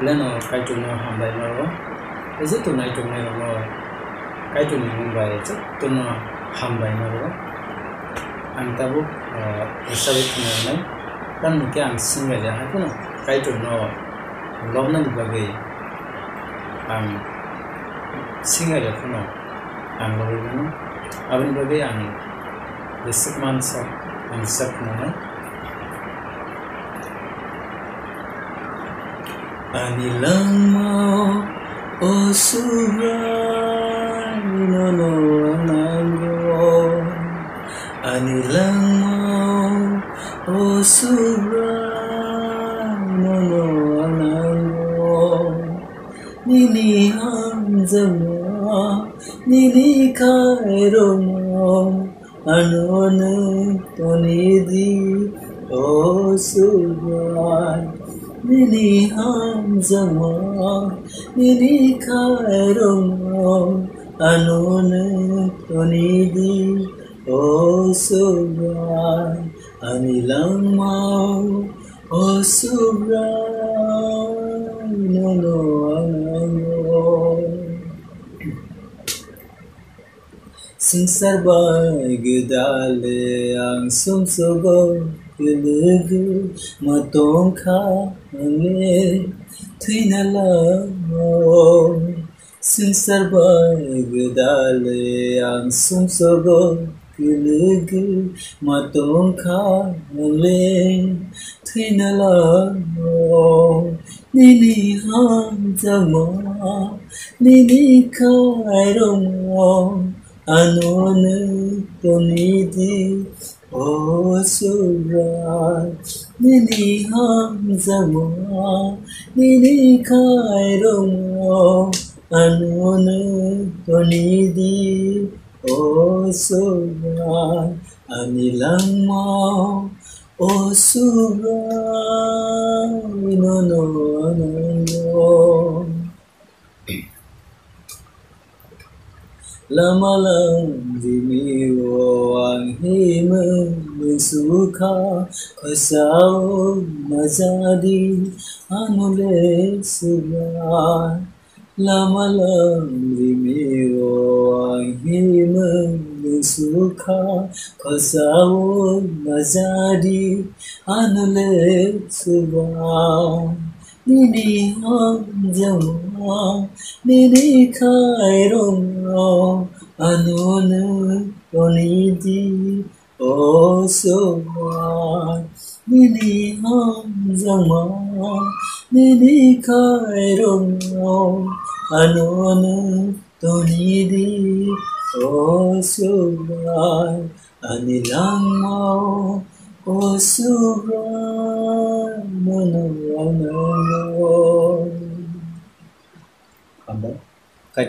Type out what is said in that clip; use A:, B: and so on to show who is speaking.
A: lên nó cái chuyện nó hàm bài nó cái rất tụi này nó cái chuyện mình bài rất tụi nó hàm bài nó anh ta bút sao biết này kan một cái anh sinh ra hay không cái chuyện nó lâu năm bagi anh sinh ra không anh lâu năm anh bagi anh besok mansa anh sắp nữa Ani lama osura no anango Ani lama osura no anango Nini hamzama nini kairoma anone tonidi osura Nini hamzama nini kairoma anone tonidi osura anilama osura no anango Singsar bagdale ang sumsogo Gilgu matong ka angin Tinalamo Singsar bagdale ang sumsogo Gilgu matong ka angin Tinalamo Nini hamzama Nini kairoma Anone tonidi osura Nini hamzama Nini kairoma Anone tonidi osura Anilama osura no anango Lama-lam dimiwo ang himang suka Kasao majadi anule suga Lama-lam dimiwo ang himang suka Kasao majadi anule suga Nini hamzama Nini kairoma Anone tonidi osura Nini hamzama Nini kairoma Anone tonidi osura Anilama osura no anango. Cái